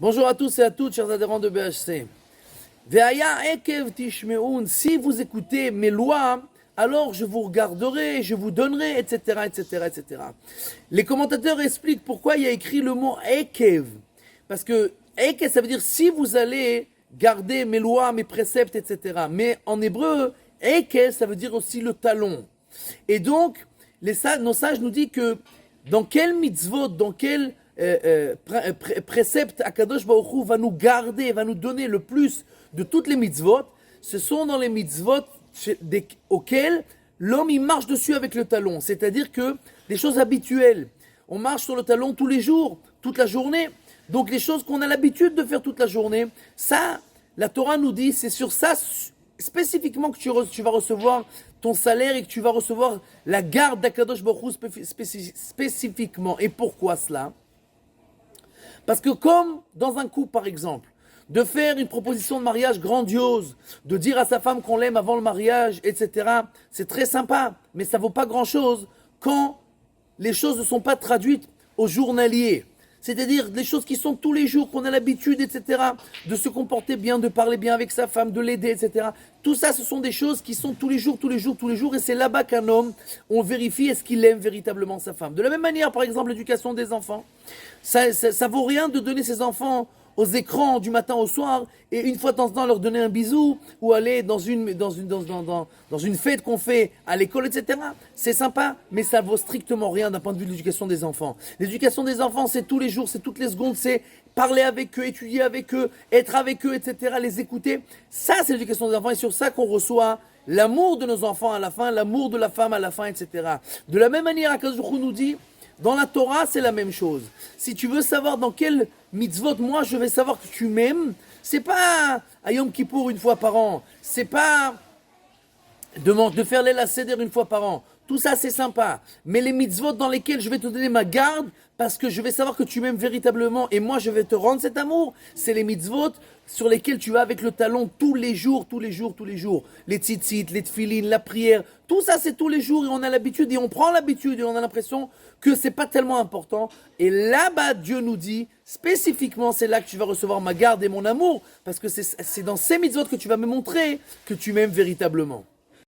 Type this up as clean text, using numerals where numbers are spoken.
Bonjour à tous et à toutes, chers adhérents de BHC. Ve'aya ekev tishmeun, si vous écoutez mes lois, alors je vous regarderai, je vous donnerai, etc., etc., etc. Les commentateurs expliquent pourquoi il y a écrit le mot ekev. Parce que ekev, ça veut dire si vous allez garder mes lois, mes préceptes, etc. Mais en hébreu, ekev, ça veut dire aussi le talon. Et donc, nos sages nous disent que dans quel mitzvot, dans quel précepte Akadosh Baruch Hu va nous garder, va nous donner le plus de toutes les mitzvot, ce sont dans les mitzvot auxquelles l'homme il marche dessus avec le talon. C'est-à-dire que des choses habituelles. On marche sur le talon tous les jours, toute la journée. Donc les choses qu'on a l'habitude de faire toute la journée, ça, la Torah nous dit, c'est sur ça spécifiquement que tu vas recevoir ton salaire et que tu vas recevoir la garde d'Akadosh Baruch Hu spécifiquement. Et pourquoi cela ? Parce que comme dans un couple par exemple, de faire une proposition de mariage grandiose, de dire à sa femme qu'on l'aime avant le mariage, etc., c'est très sympa, mais ça ne vaut pas grand-chose quand les choses ne sont pas traduites au journalier. C'est-à-dire des choses qui sont tous les jours, qu'on a l'habitude, etc., de se comporter bien, de parler bien avec sa femme, de l'aider, etc. Tout ça, ce sont des choses qui sont tous les jours, et c'est là-bas qu'un homme, on vérifie est-ce qu'il aime véritablement sa femme. De la même manière, par exemple, l'éducation des enfants. Ça vaut rien de donner ses enfants aux écrans du matin au soir et une fois de temps en temps leur donner un bisou ou aller dans une fête qu'on fait à l'école, etc. C'est sympa, mais ça vaut strictement rien d'un point de vue de l'éducation des enfants. L'éducation des enfants, c'est tous les jours, c'est toutes les secondes, c'est parler avec eux, étudier avec eux, être avec eux, etc., les écouter. Ça, c'est l'éducation des enfants et sur ça qu'on reçoit l'amour de nos enfants à la fin, l'amour de la femme à la fin, etc. De la même manière, Akadosh Baruch Hu nous dit, dans la Torah, c'est la même chose. Si tu veux savoir dans quel mitzvot, moi, je vais savoir que tu m'aimes, c'est pas à Yom Kippour une fois par an. C'est pas de faire l'El Seder une fois par an. Tout ça, c'est sympa. Mais les mitzvot dans lesquels je vais te donner ma garde, parce que je vais savoir que tu m'aimes véritablement, et moi, je vais te rendre cet amour, c'est les mitzvot sur lesquels tu vas avec le talon tous les jours. Les tzitzit, les tfilines, la prière, tout ça, c'est tous les jours, et on a l'habitude, et on prend l'habitude, et on a l'impression que c'est pas tellement important. Et là-bas, Dieu nous dit, spécifiquement, c'est là que tu vas recevoir ma garde et mon amour, parce que c'est dans ces mitzvot que tu vas me montrer que tu m'aimes véritablement.